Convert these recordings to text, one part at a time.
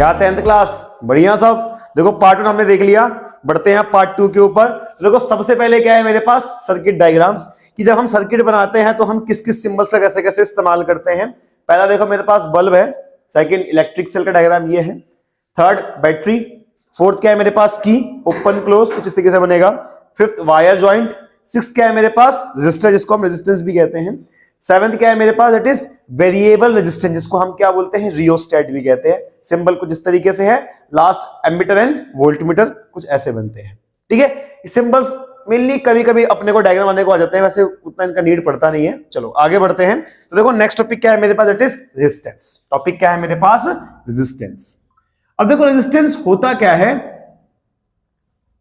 क्या 10th class, बढ़िया सब। देखो पार्ट 1 हमने देख लिया, बढ़ते हैं पार्ट 2 के ऊपर। देखो सबसे पहले क्या है मेरे पास, सर्किट डायग्राम्स, कि जब हम सर्किट बनाते हैं तो हम किस किस सिंबल्स का कैसे कैसे इस्तेमाल करते हैं। पहला देखो मेरे पास बल्ब है, सेकंड इलेक्ट्रिक सेल का डायग्राम ये है, थर्ड बैटरी, फोर्थ क्या है मेरे पास की, ओपन क्लोज कुछ इस तरीके से बनेगा, फिफ्थ वायर ज्वाइंट, सिक्स्थ क्या है मेरे पास रेजिस्टर जिसको हम रेजिस्टेंस भी कहते हैं, सेवंथ क्या है मेरे पास इट इज वेरिएबल रेजिस्टेंस जिसको हम क्या बोलते हैं रियोस्टेट भी कहते हैं। सिंबल कुछ इस तरीके से है, लास्ट एमीटर एंड वोल्टमीटर कुछ ऐसे बनते हैं। ठीक है, सिंबल्स मेनली कभी कभी अपने को डायग्राम आने को आ जाते हैं, वैसे उतना इनका नीड पड़ता नहीं है। चलो आगे बढ़ते हैं। तो देखो नेक्स्ट टॉपिक क्या है मेरे पास, इट इज रेजिस्टेंस। टॉपिक क्या है मेरे पास, रेजिस्टेंस। अब देखो रेजिस्टेंस होता क्या है,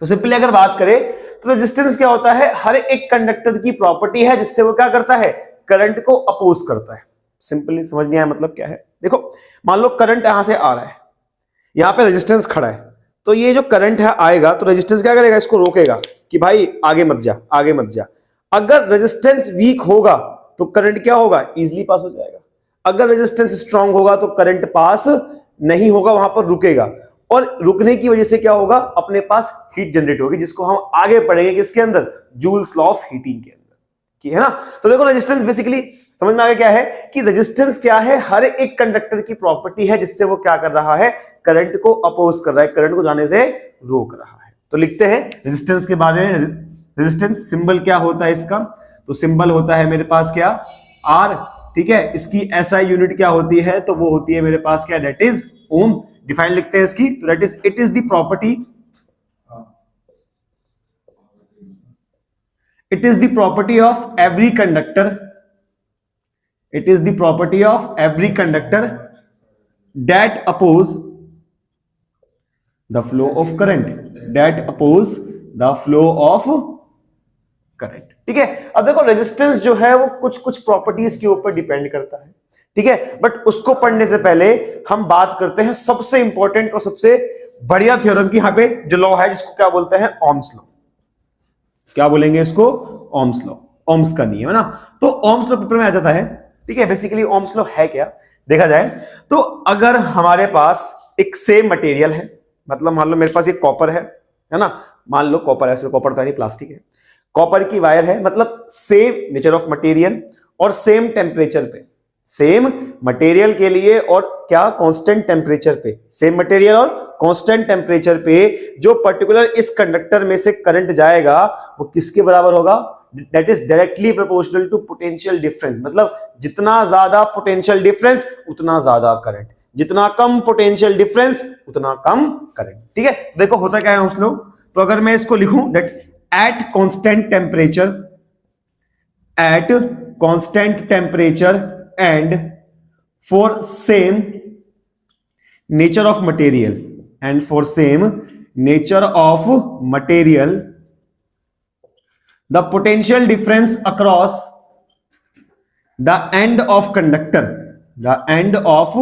तो सिंपली अगर बात करें तो रेजिस्टेंस क्या होता है, हर एक कंडक्टर की प्रॉपर्टी है जिससे वो क्या करता है, करंट को अपोज करता है। सिंपली समझ नहीं आया मतलब क्या है। देखो मान लो करंट यहां से आ रहा है, यहां पे रेजिस्टेंस खड़ा है, तो ये जो करंट है आएगा तो रेजिस्टेंस क्या करेगा, इसको रोकेगा कि भाई आगे मत जा, आगे मत जा। अगर रेजिस्टेंस वीक होगा तो करंट क्या होगा, इजीली पास हो जाएगा। अगर रेजिस्टेंस स्ट्रांग होगा तो करंट पास नहीं होगा, वहां पर रुकेगा, और रुकने की वजह से क्या होगा, अपने पास हीट जनरेट होगी, जिसको हम आगे पढ़ेंगे किसके अंदर, जूल्स लॉ ऑफ हीटिंग के अंदर, है ना। तो देखो रेजिस्टेंस बेसिकली समझ में आ गया क्या है, कि रेजिस्टेंस क्या है, हर एक कंडक्टर की प्रॉपर्टी है जिससे वो क्या कर रहा है, करंट को अपोज कर रहा है, करंट को जाने से रोक रहा है। तो लिखते हैं रेजिस्टेंस के बारे में। रेजिस्टेंस सिंबल क्या होता है इसका, तो सिंबल होता है मेरे पास क्या, आर। ठीक है, इसकी एसआई यूनिट क्या होती है, तो वो होती है मेरे पास क्या, दैट इज ओम। डिफाइन लिखते हैं इसकी, तो that is it is the property, it is the property of every conductor, it is the property of every conductor that oppose the flow of current, that oppose the flow of current। ठीक है, अब देखो resistance जो है वो कुछ कुछ properties के ऊपर डिपेंड करता है। ठीक है, बट उसको पढ़ने से पहले हम बात करते हैं सबसे इंपॉर्टेंट और सबसे बढ़िया थ्योरम की, यहां पे जो लॉ है जिसको क्या बोलते हैं, ओम्स लॉ। क्या बोलेंगे इसको, ओम्स लॉ, ओम्स का नियम है ना। तो ओम्स लॉ पेपर में आ जाता है। ठीक है, बेसिकली ओम्स लॉ है क्या, देखा जाए तो अगर हमारे पास एक सेम मटेरियल है, मतलब मान लो मेरे पास एक कॉपर है ना, मान लो कॉपर, ऐसे कॉपर तो नहीं प्लास्टिक है, कॉपर की वायर है, मतलब सेम नेचर ऑफ मटेरियल और सेम टेम्परेचर पे, सेम मटेरियल के लिए और क्या, कांस्टेंट टेम्परेचर पे, सेम मटेरियल और कांस्टेंट टेम्परेचर पे जो पर्टिकुलर इस कंडक्टर में से करंट जाएगा वो किसके बराबर होगा, that is directly proportional to potential difference. मतलब जितना ज्यादा पोटेंशियल डिफरेंस उतना ज्यादा करंट, जितना कम पोटेंशियल डिफरेंस उतना कम करंट। ठीक है, तो देखो होता क्या है उस लोग, तो अगर मैं इसको लिखूं that at constant temperature, at constant temperature and for same nature of material, and for same nature of material, the potential difference across the end of conductor, the end of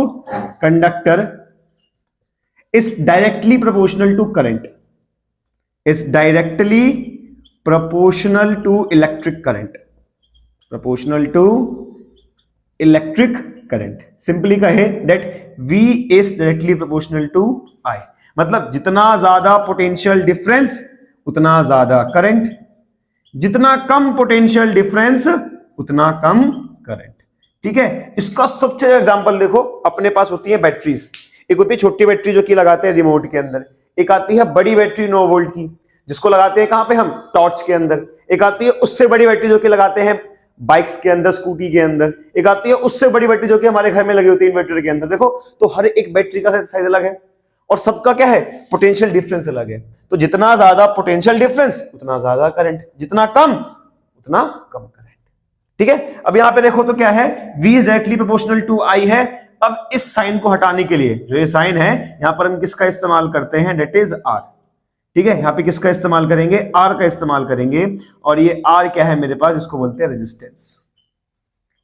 conductor is directly proportional to current, is directly proportional to electric current, proportional to electric current. Simply कहे that V is directly proportional to I, मतलब जितना ज्यादा potential difference उतना ज्यादा current, जितना कम potential difference उतना कम current. ठीक है, इसका सबसे अच्छा एग्जांपल देखो, अपने पास होती है बैटरीज, एक होती है छोटी बैटरी जो कि लगाते हैं रिमोट के अंदर, एक आती है बड़ी बैटरी 9 वोल्ट की जिसको लगाते हैं कहां पे, हम टॉर्च के अंदर, एक आती है उससे बड़ी बैटरी जो कि लगाते हैं बाइक्स के अंदर, स्कूटी के अंदर, एक आती है उससे बड़ी बैटरी जो कि हमारे घर में लगी होती है इन्वर्टर के अंदर। देखो तो हर एक बैटरी का साइज अलग है और सबका क्या है, पोटेंशियल डिफरेंस अलग है। तो जितना ज्यादा पोटेंशियल डिफरेंस उतना ज्यादा करंट, जितना कम उतना कम करंट। ठीक है, अब यहां पे देखो तो क्या है, V is directly proportional to I है। अब इस साइन को हटाने के लिए, जो ये साइन है यहां पर हम किसका इस्तेमाल करते हैं, दैट इज R। ठीक है, यहां पे किसका इस्तेमाल करेंगे, R का इस्तेमाल करेंगे, और ये R क्या है मेरे पास, इसको बोलते हैं रेजिस्टेंस।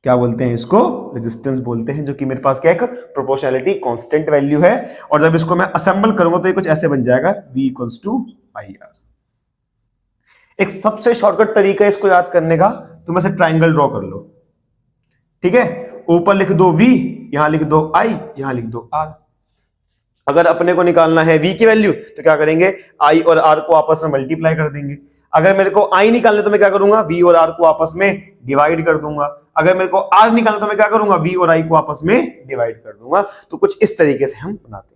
क्या बोलते हैं इसको, रेजिस्टेंस बोलते हैं, जो कि मेरे पास क्या है, प्रोपोर्शनैलिटी कांस्टेंट वैल्यू है। और जब इसको मैं असेंबल करूंगा तो ये कुछ ऐसे बन जाएगा, V इक्वल्स टू IR। एक सबसे शॉर्टकट तरीका है इसको याद करने का, तुम ऐसे ट्राइंगल ड्रॉ कर लो। ठीक है, ऊपर लिख दो V, यहां लिख दो I, यहां लिख दो R। अगर अपने को निकालना है V की वैल्यू तो क्या करेंगे, I और R को आपस में मल्टीप्लाई कर देंगे। अगर मेरे को I निकालना तो मैं क्या करूंगा, V और R को आपस में डिवाइड कर दूंगा। अगर मेरे को R निकालना तो मैं क्या करूंगा, V और I को आपस में डिवाइड कर दूंगा। तो कुछ इस तरीके से हम बनाते हैं,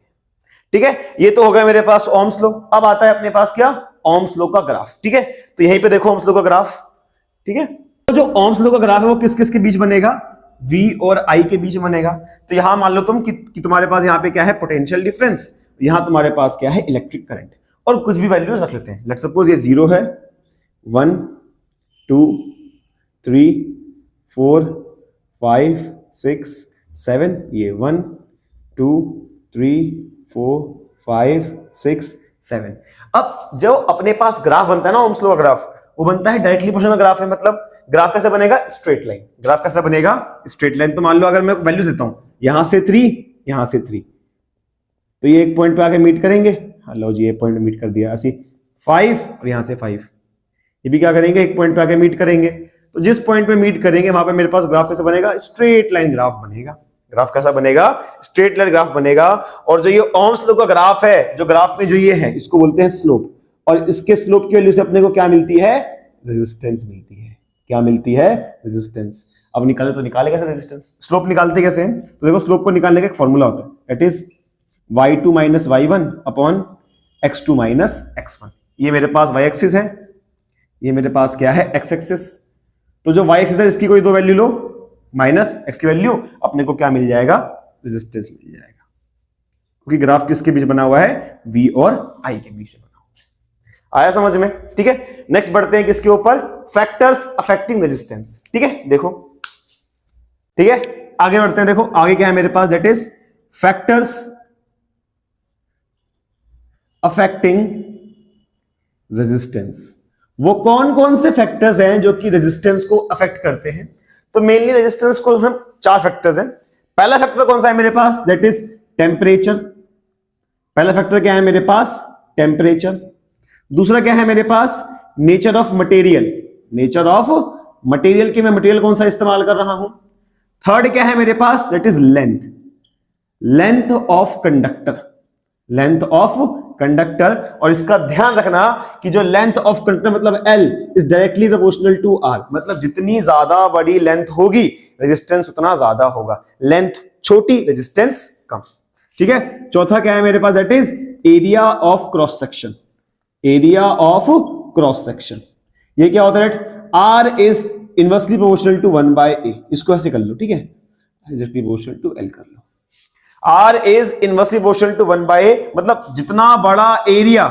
ठीक है। ये तो हो गया मेरे पास ओम्स लॉ। अब आता है अपने पास क्या, ओम्स लॉ का ग्राफ, ठीक है। तो यहीं पे देखो ओम्स लॉ का ग्राफ, ठीक है। तो जो ओम्स लॉ का ग्राफ है वो किस किस के बीच बनेगा, V और I के बीच बनेगा। तो यहां मान लो तुम कि तुम्हारे पास यहाँ पे क्या है, पोटेंशियल डिफरेंस, यहां तुम्हारे पास क्या है, इलेक्ट्रिक करंट, और कुछ भी वैल्यूज रख लेते हैं। लेट्स सपोज ये 0 है, 1 2 3 4 5 6 7, ये 1 2 3 4 5 6 7। अब जो अपने पास ग्राफ बनता है ना ओम्स लॉ का ग्राफ, वो बनता है डायरेक्टली प्रोपोर्शनल ग्राफ है। मतलब ग्राफ कैसे बनेगा, स्ट्रेट लाइन। ग्राफ कैसे बनेगा, स्ट्रेट लाइन। तो मान लो अगर मैं वैल्यू देता हूं, यहां से 3, यहां से 3, तो ये एक पॉइंट पे आके मीट करेंगे। लो जी, ये पॉइंट मीट कर दिया। ऐसी 5 और यहां से 5, ये भी क्या करेंगे, एक पॉइंट पे आके मीट करेंगे। तो जिस पॉइंट पे मीट करेंगे वहां पे मेरे पास ग्राफ कैसे बनेगा, स्ट्रेट लाइन ग्राफ बनेगा। ग्राफ कैसा बनेगा, स्ट्रेट लाइन ग्राफ बनेगा। और जो ये ओम्स लॉ का ग्राफ है, जो ग्राफ में जो ये है, इसको बोलते हैं स्लोप। और इसके स्लोप की वैल्यू से अपने को क्या मिलती है, रेजिस्टेंस मिलती है। क्या मिलती है, रेजिस्टेंस। अब निकाले तो निकाले कैसे रेजिस्टेंस, स्लोप निकालते कैसे हैं, तो देखो स्लोप को निकालने का एक फॉर्मूला होता है, that is y2 minus y1 upon x2 minus x1। ये मेरे पास y एक्सिस है, ये मेरे पास क्या है, x एक्सिस। तो जो y एक्सिस है इसकी कोई दो वैल्यू लो, माइनस x की वैल्यू, अपने को क्या मिल जाएगा, रेजिस्टेंस मिल जाएगा। क्योंकि ग्राफ किसके बीच बना हुआ है, V और I के बीच बना हुआ है। आया समझ में, ठीक है। नेक्स्ट बढ़ते हैं किसके ऊपर, फैक्टर्स अफेक्टिंग रेजिस्टेंस, ठीक है। देखो, ठीक है, आगे बढ़ते हैं। देखो आगे क्या है मेरे पास, that is factors affecting resistance. वो कौन कौन से फैक्टर्स हैं जो कि रेजिस्टेंस को अफेक्ट करते हैं। तो मेनली रेजिस्टेंस को हम 4 फैक्टर्स हैं। पहला फैक्टर कौन सा है मेरे पास, दैट इज टेम्परेचर। पहला फैक्टर क्या है मेरे पास, टेम्परेचर। दूसरा क्या है मेरे पास, nature of material. Nature of material की मैं मटेरियल कौन सा इस्तेमाल कर रहा हूं। थर्ड क्या है मेरे पास, that is length. Length of conductor, length of conductor. और इसका ध्यान रखना कि जो लेंथ ऑफ कंडक्टर मतलब L is directly proportional to R। मतलब जितनी ज्यादा बड़ी लेंथ होगी रेजिस्टेंस उतना ज्यादा होगा, लेंथ छोटी रेजिस्टेंस कम, ठीक है। चौथा क्या है मेरे पास, that is area of cross section. Area of cross section, ये क्या होता है, R is inversely proportional to 1/a। इसको ऐसे कर लो, ठीक है, प्रोपोर्शनल टू L कर लो। R is inversely proportional to 1/a, मतलब जितना बड़ा एरिया,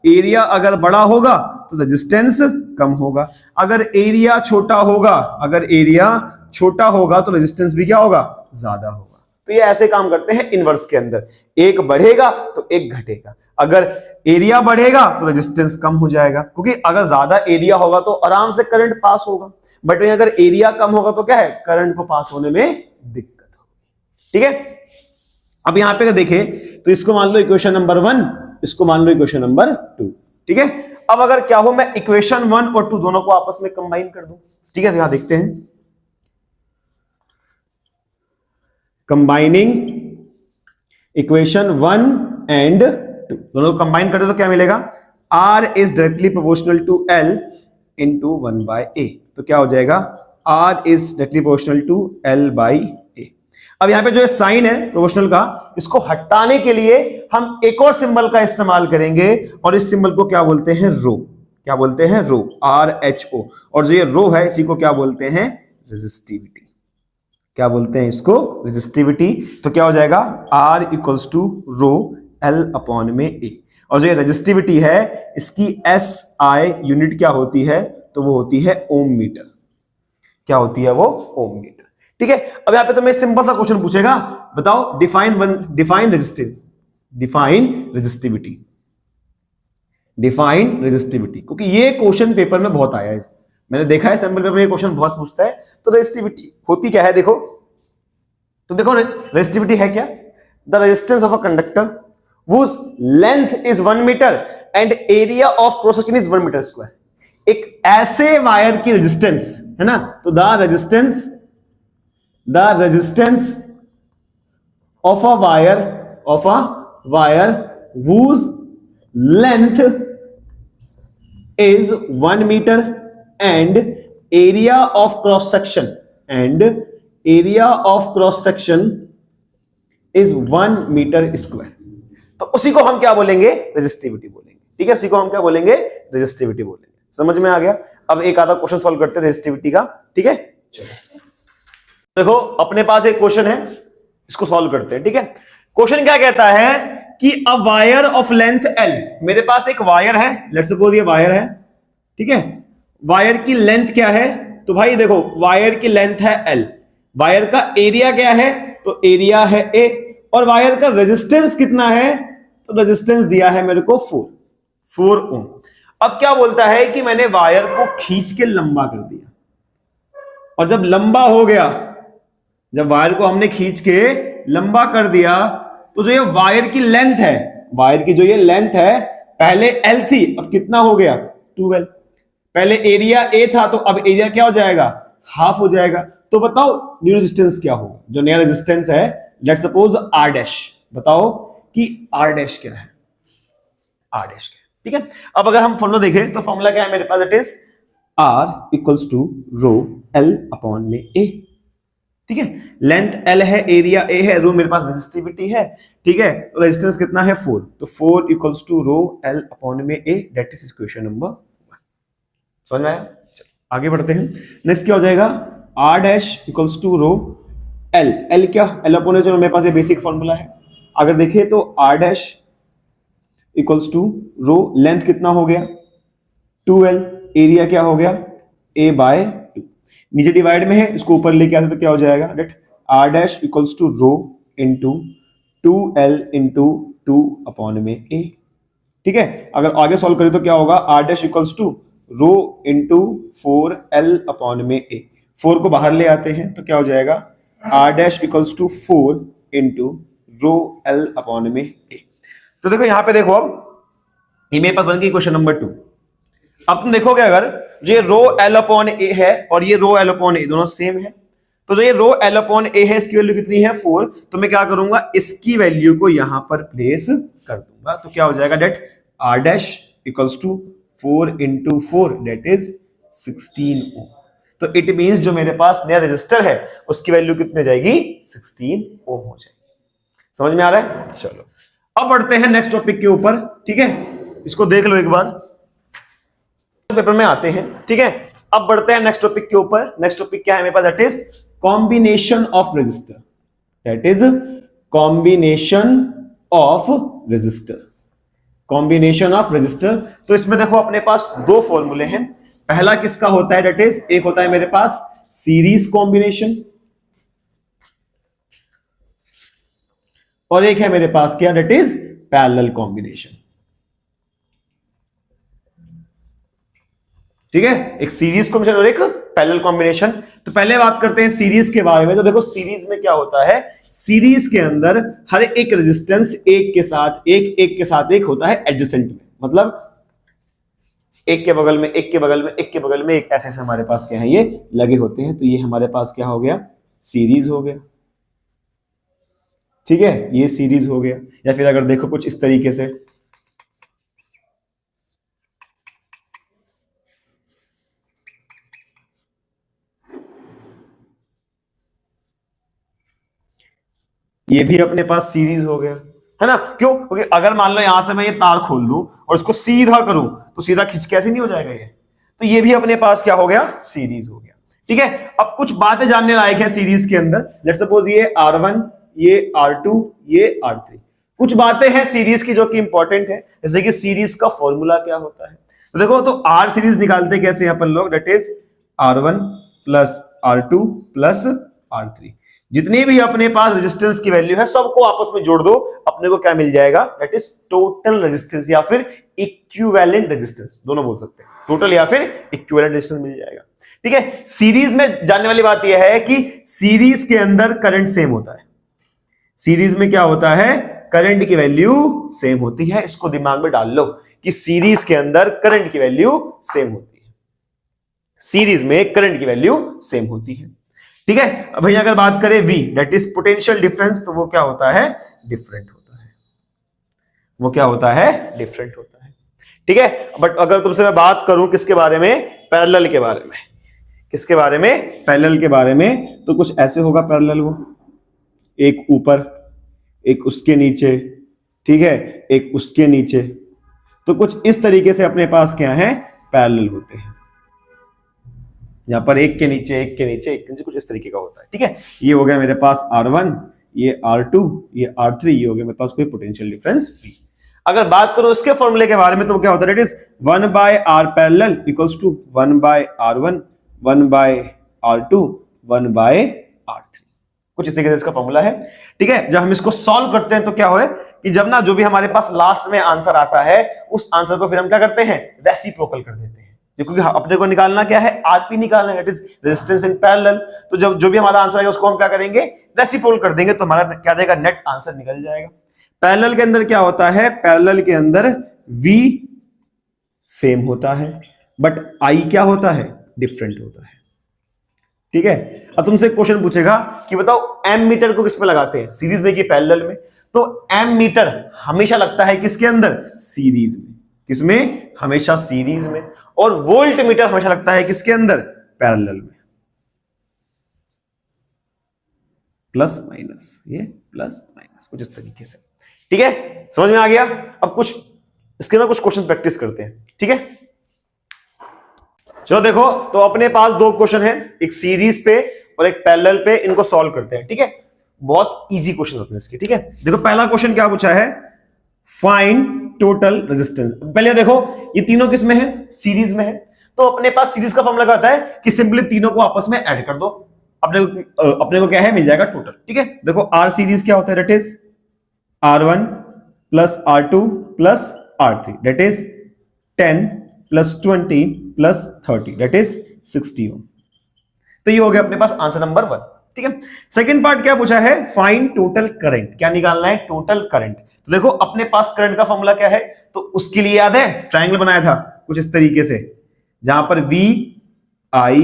एरिया अगर बड़ा होगा तो रेजिस्टेंस कम होगा। अगर एरिया छोटा होगा, अगर एरिया छोटा होगा तो रेजिस्टेंस भी क्या होगा, ज्यादा होगा। तो ये ऐसे काम करते हैं इनवर्स के अंदर, एक बढ़ेगा तो एक घटेगा। अगर एरिया बढ़ेगा तो रेजिस्टेंस कम हो जाएगा, क्योंकि अगर ज्यादा एरिया होगा तो आराम से करंट पास होगा। बट अगर एरिया कम होगा तो क्या है, करंट को पास होने में दिक्कत होगी, ठीक है। अब यहां पे अगर देखें तो इसको मान लो इक्वेशन नंबर 1, इसको मान लो इक्वेशन नंबर 2, ठीक है। अब अगर क्या हो, मैं इक्वेशन 1 और 2 दोनों को आपस में कंबाइन कर दूं, ठीक है। तो यहां देखते हैं, कंबाइनिंग इक्वेशन 1 एंड 2, दोनों को कंबाइन कर दो तो क्या मिलेगा, R is directly proportional to L into 1/a। तो क्या हो जाएगा, R is directly proportional to L/a। अब यहां पे जो साइन है प्रोपोर्शनल का, इसको हटाने के लिए हम एक और सिंबल का इस्तेमाल करेंगे, और इस सिंबल को क्या बोलते हैं, रो। क्या बोलते हैं, रो, RHO। और जो ये रो है इसी को क्या बोलते हैं, रेजिस्टिविटी। क्या बोलते हैं इसको, रेजिस्टिविटी। तो क्या हो जाएगा, R equals to rho L upon में A। और जो ये रेजिस्टिविटी है इसकी SI यूनिट क्या होती है, तो वो होती है ओम मीटर। क्या होती है वो, ओम मीटर, ठीक है। अब यहां पे तो मैं सिंपल सा क्वेश्चन पूछेगा, बताओ define resistance, define resistivity, define resistivity. क्योंकि ये क्वेश्चन पेपर में बहुत आया है, मैंने देखा है सैंपल पेपर में ये क्वेश्चन बहुत पूछता है। तो रेजिस्टिविटी होती क्या है, देखो तो देखो रेजिस्टिविटी है क्या, the resistance of a conductor whose length is 1 metre and area of cross section is 1 metre square. एक ऐसे वायर की रेजिस्टेंस है ना, तो the resistance of a wire whose length is 1 meter and area of cross section is 1 metre square. तो उसी को हम क्या बोलेंगे? रेजिस्टिविटी बोलेंगे। ठीक है, उसी को हम क्या बोलेंगे? रेजिस्टिविटी बोलेंगे। समझ में आ गया? अब एक आधा क्वेश्चन सॉल्व करते हैं रेजिस्टिविटी का। ठीक है, चलो देखो अपने पास एक क्वेश्चन है, इसको सॉल्व करते हैं। ठीक है, क्वेश्चन क्या कहता है कि a wire of length L, मेरे पास एक वायर है, लेट्स सपोज ये वायर है। ठीक है, वायर की लेंथ क्या है? तो भाई देखो वायर की लेंथ है L, वायर का एरिया क्या है? तो एरिया है A, और वायर का रेजिस्टेंस कितना है? तो रेजिस्टेंस दिया है मेरे को 4 ओम। अब क्या बोलता है कि मैंने वायर को खींच के लंबा कर दिया, और जब लंबा हो गया, जब वायर को हमने खींच के लंबा कर दिया, तो जो ये वायर की लेंथ है, वायर की जो ये लेंथ है, पहले L थी, अब कितना हो गया? 12। पहले एरिया A था, तो अब एरिया क्या हो जाएगा? हाफ हो जाएगा। तो बताओ न्यू रेजिस्टेंस क्या होगा? जो नया रेजिस्टेंस है, लेट्स सपोज R डैश, बताओ कि R डैश क्या है? R डैश क्या है? ठीक है, अब अगर हम फॉर्मूला देखें तो फॉर्मूला क्या है मेरे पास? It is R equals to rho L upon में A। ठीक है, लेंथ L है, एरिया A है, रो मेरे पास रेजिस्टिविटी है। ठीक है, तो रेजिस्टेंस कितना है? 4, तो 4 equals to rho L upon में A, that is equation number 1। समझ में आया? चलो आगे बढ़ते हैं। नेक्स्ट क्या हो जाएगा? R dash equals to rho L, L क्या? L अपॉन जो मेरे पास ये बेसिक फॉर्मूला है। अगर देखिए तो R dash equals to rho length कितना हो गया? 2L, एरिया क्या हो गया? A by 2। नीचे डिवाइड में है, इसको ऊपर लेके आते तो क्या हो जाएगा? That R dash equals to rho into 2L into 2 upon में A। ठीक है, अगर आगे सॉल्व करें तो क्या होगा? R dash equals to rho into 4L upon में A। 4 को बाहर ले आते हैं तो क्या हो जाएगा? R dash equals to 4 into rho L upon में A। तो देखो यहां पे देखो, अब ये मेरे पास बन गई क्वेश्चन नंबर 2। अब तुम देखोगे अगर ये रो L अपॉन A है और ये रो L अपॉन A दोनों सेम है, तो जो ये रो L अपॉन A है इसकी वैल्यू कितनी है? 4। तो मैं क्या करूंगा? इसकी वैल्यू को यहां पर प्लेस कर दूंगा, तो क्या हो जाएगा? That R dash equals to 4 into 4, that is 16 ohm. तो इट मींस जो मेरे पास नया रेजिस्टर है उसकी वैल्यू कितनी जाएगी? 16 ओम हो जाएगी। समझ में आ रहा है? चलो अब बढ़ते हैं नेक्स्ट टॉपिक के ऊपर। ठीक है, इसको देख लो एक बार, पेपर में आते हैं। ठीक है, अब बढ़ते हैं नेक्स्ट टॉपिक के ऊपर। नेक्स्ट टॉपिक क्या है मेरे पास? That is combination of resistor. That is combination of resistor. Combination of resistor. तो इसमें देखो अपने पास दो फॉर्मूले हैं। पहला किसका होता है? दैट इज एक होता है मेरे पास सीरीज कॉम्बिनेशन, और एक है मेरे पास क्या? That is parallel combination. ठीक है, एक सीरीज कॉम्बिनेशन और एक पैरेलल कॉम्बिनेशन। तो पहले बात करते हैं सीरीज के बारे में। तो देखो सीरीज में क्या होता है? सीरीज के अंदर हर एक रेजिस्टेंस एक के साथ एक होता है एडजेसेंट में, मतलब एक के बगल में एक के बगल में एक के बगल में एक, ऐसे ऐसे हमारे पास क्या है? ये लगे होते हैं। तो ये हमारे पास क्या हो गया? सीरीज हो गया। ठीक है, ये सीरीज हो गया। या फिर अगर देखो कुछ इस तरीके से, ये भी अपने पास सीरीज हो गया, है ना? क्यों? क्योंकि अगर मान लो यहां से मैं ये तार खोल दूं और इसको सीधा करूं तो सीधा खिंच कैसे नहीं हो जाएगा ये? तो ये भी अपने पास क्या हो गया? सीरीज हो गया। ठीक है, अब कुछ बातें जानने लायक है सीरीज के अंदर। लेट्स सपोज ये R1, ये R2, ये R3। कुछ बातें हैं सीरीज की जो कि इंपॉर्टेंट है, जैसे कि सीरीज का फॉर्मूला क्या होता है। तो देखो, तो R सीरीज निकालते कैसे हैं अपन लोग? That is R1 plus R2 plus R3। जितनी भी अपने पास रेजिस्टेंस की वैल्यू है सबको आपस में जोड़ दो, अपने को क्या मिल जाएगा? दैट इज टोटल रेजिस्टेंस या फिर इक्विवेलेंट रेजिस्टेंस, दोनों बोल सकते हैं। टोटल या फिर इक्विवेलेंट रेजिस्टेंस मिल जाएगा। ठीक है, सीरीज में जानने वाली बात यह है कि सीरीज के अंदर करंट सेम होता है। सीरीज में क्या होता है? करंट की वैल्यू सेम होती है। इसको दिमाग में डाल लो कि सीरीज के अंदर करंट की वैल्यू सेम होती है। सीरीज में करंट की वैल्यू सेम होती है। ठीक है, अब भैया अगर बात करें V, that is potential difference, तो वो क्या होता है? डिफरेंट होता है। वो क्या होता है, डिफरेंट होता है। ठीक है, बट अगर तुमसे मैं बात करूं किसके बारे में, पैरेलल के बारे में, किसके बारे में, पैरेलल के बारे में, तो कुछ ऐसे होगा पैरेलल, वो एक ऊपर एक उसके नीचे, ठीक है, एक उसके नीचे, तो कुछ इस तरीके से अपने पास क्या है, पैरेलल होते हैं, यहां पर एक के नीचे एक के नीचे एक के नीचे, कुछ इस तरीके का होता है। ठीक है, ये हो गया मेरे पास R1, ये R2, ये R3, ये हो गया मेरे पास कोई पोटेंशियल डिफरेंस V। अगर बात करो इसके फॉर्मूले के बारे में तो क्या होता है, it is 1/R parallel equals to 1/R1, 1/R2, 1/R3, कुछ इस तरीके से इसका फॉर्मूला है। ठीक है, जब हम इसको सॉल्व करते हैं तो क्या हो कि जब ना जो भी हमारे पास लास्ट में आंसर आता है उस आंसर को फिर हम क्या करते हैं, रेसिप्रोकल कर देते हैं, क्योंकि अपने को निकालना क्या है, आरपी निकालना है, that is resistance in parallel. तो जब जो भी हमारा आंसर आएगा उसको हम क्या करेंगे, रेसिप्रोकल कर देंगे, तो हमारा क्या जाएगा, नेट आंसर निकल जाएगा। पैरेलल के अंदर क्या होता है, पैरेलल के अंदर V सेम होता है बट I क्या होता है, डिफरेंट होता है। ठीक है, अब तुमसे क्वेश्चन पूछेगा कि बताओ एम मीटर को किस पे लगाते हैं, सीरीज में कि पैरेलल में, तो एम मीटर हमेशा लगता है किसके अंदर, सीरीज में, किसमें, हमेशा सीरीज में, और वोल्ट मीटर हमेशा लगता है किसके अंदर, पैरेलल में, प्लस माइनस, ये प्लस माइनस, कुछ इस तरीके से। ठीक है, समझ में आ गया। अब कुछ इसके ना कुछ क्वेश्चन प्रैक्टिस करते हैं। ठीक है, चलो देखो, तो अपने पास दो क्वेश्चन है, एक सीरीज पे और एक पैरेलल पे, इनको सॉल्व करते हैं। ठीक है, बहुत इजी क्वेश्चन होते हैं इसके। ठीक है, देखो पहला क्वेश्चन क्या पूछा है, फाइंड टोटल रेजिस्टेंस। पहले देखो ये तीनों किस में है, सीरीज में है, तो अपने पास सीरीज का फॉर्मूला क्या होता है कि सिंपली तीनों को आपस में ऐड कर दो, अपने को क्या है, मिल जाएगा टोटल। ठीक है, देखो आर सीरीज क्या होता है, that is R1 plus R2 plus R3, that is 10 plus 20 plus 30, that is 60 ओम। तो ये हो गया अपने पास आंसर नंबर 1। ठीक है, सेकंड पार्ट क्या पूछा है, फाइंड टोटल करंट, क्या निकालना है, टोटल करंट। तो देखो अपने पास करंट का फॉर्मूला क्या है, तो उसके लिए याद है ट्रायंगल बनाया था कुछ इस तरीके से, जहां पर V I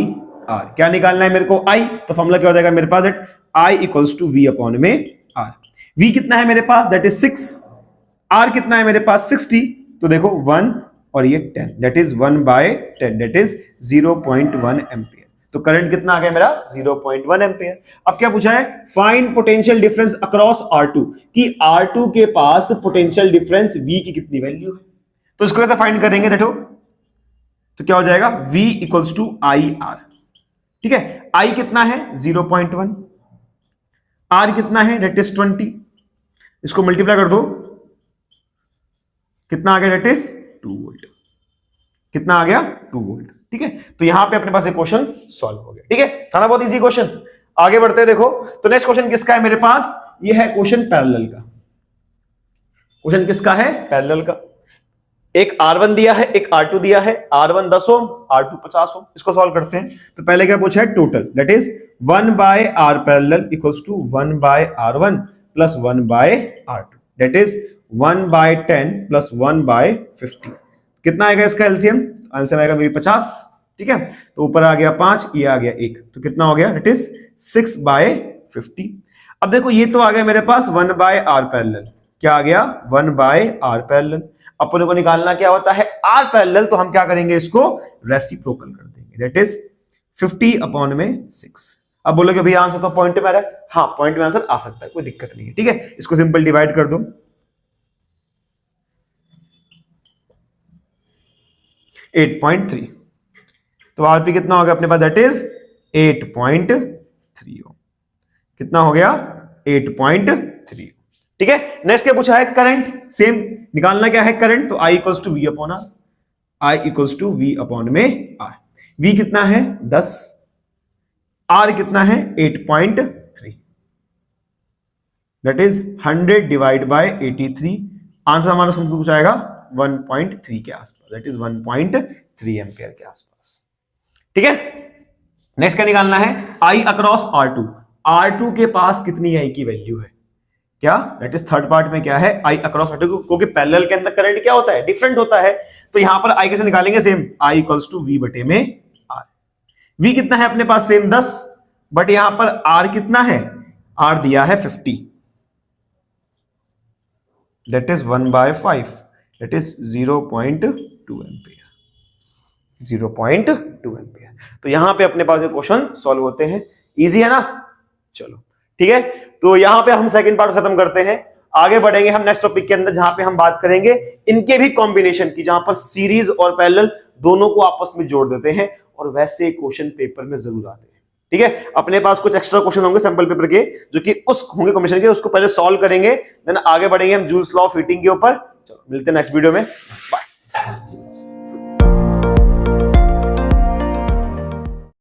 R, क्या निकालना है मेरे को, I, तो फॉर्मूला क्या हो जाएगा मेरे पास, that I equals to V upon में R। V कितना है मेरे पास, दैट इज 6, R कितना है मेरे पास 60, तो देखो 1 और ये 10, that is 1/10, that is 0.1 ampere. तो करंट कितना आ गया मेरा, 0.1 एम्पियर। अब क्या पूछा है, find potential difference across R2, कि R2 के पास पोटेंशियल डिफरेंस V की कितनी वैल्यू है, तो इसको कैसे फाइंड करेंगे, देखो तो क्या हो जाएगा, V इक्वल्स टू IR। ठीक है, I कितना है 0.1, R कितना है, दैट इज 20, इसको मल्टीप्लाई कर दो, कितना आ गया, दैट इज 2 वोल्ट, कितना आ गया, 2 वोल्ट। ठीक है, तो यहां पे अपने पास एक क्वेश्चन सॉल्व हो गया। ठीक है, था ना बहुत इजी क्वेश्चन। आगे बढ़ते हैं, देखो तो नेक्स्ट क्वेश्चन किसका है मेरे पास, ये है क्वेश्चन पैरेलल का। क्वेश्चन किसका है, पैरेलल का। एक R1 दिया है, एक R2 दिया है, R1 10 ओम, R2 50 ओम। इसको सॉल्व करते हैं, तो पहले क्या पूछा है, total, that is 1/R parallel equals to 1/R1 plus 1/R2, that is 1/10 plus 1/50। कितना आएगा इसका एलसीएम, आंसर आएगा मेरी 50। ठीक है, तो ऊपर आ गया 5, ये आ गया 1, तो कितना हो गया, दैट इज 6/50। अब देखो ये तो आ गया मेरे पास 1/R पैरेलल, क्या आ गया, 1/R पैरेलल। अपने को निकालना क्या होता है, R पैरेलल, तो हम क्या करेंगे, इसको रेसिप्रोकल कर देंगे, दैट इज 50 अपॉन में 6। अब बोलोगे भैया आंसर तो पॉइंट में आ रहा है, हाँ पॉइंट में आंसर आ सकता है, कोई दिक्कत नहीं है। ठीक है, इसको सिंपल डिवाइड कर दो, 8.3, तो आरपी कितना हो गया अपने पास, दैट इज 8.3 ओम। कितना हो गया, 8.3। ठीक है, नेक्स्ट क्या पूछा है, करंट, सेम निकालना क्या है करंट, तो I equals to V upon R, I equals to V upon में R। V कितना है 10, R कितना है 8.3, that is 100 divide by 83, answer हमारा समझ कुछ आएगा 1.3 के आसपास, दैट इज 1.3 एम्पियर के आसपास। ठीक है, नेक्स्ट क्या निकालना है, I अक्रॉस R2, R2 के पास कितनी I की वैल्यू है, क्या, दैट इज थर्ड पार्ट में क्या है, I अक्रॉस R2, क्योंकि पैरेलल के अंदर करंट क्या होता है, डिफरेंट होता है, तो यहां पर I कैसे निकालेंगे, same I equals to V बटे में R। V कितना है अपने पास, सेम 10, बट यहां पर R कितना है, R दिया है 50, that is 1/5, that is 0.2 ampere, 0.2 ampere. तो यहां पे अपने पास ये क्वेश्चन सॉल्व होते हैं, इजी है ना। चलो ठीक है, तो यहां पे हम सेकंड पार्ट खत्म करते हैं, आगे बढ़ेंगे हम नेक्स्ट टॉपिक के अंदर, जहां पे हम बात करेंगे इनके भी कॉम्बिनेशन की, जहां पर सीरीज और पैरेलल दोनों को आपस में जोड़ देते हैं, और वैसे क्वेश्चन पेपर में जरूर आते हैं। ठीक है, अपने पास कुछ एक्स्ट्रा क्वेश्चन होंगे सैंपल पेपर के, जो कि उस होंगे कॉम्बिनेशन के, उसको पहले सॉल्व करेंगे, देन आगे बढ़ेंगे हम जूल्स लॉ ऑफ हीटिंग के ऊपर। चलो मिलते हैं नेक्स्ट वीडियो में, बाय।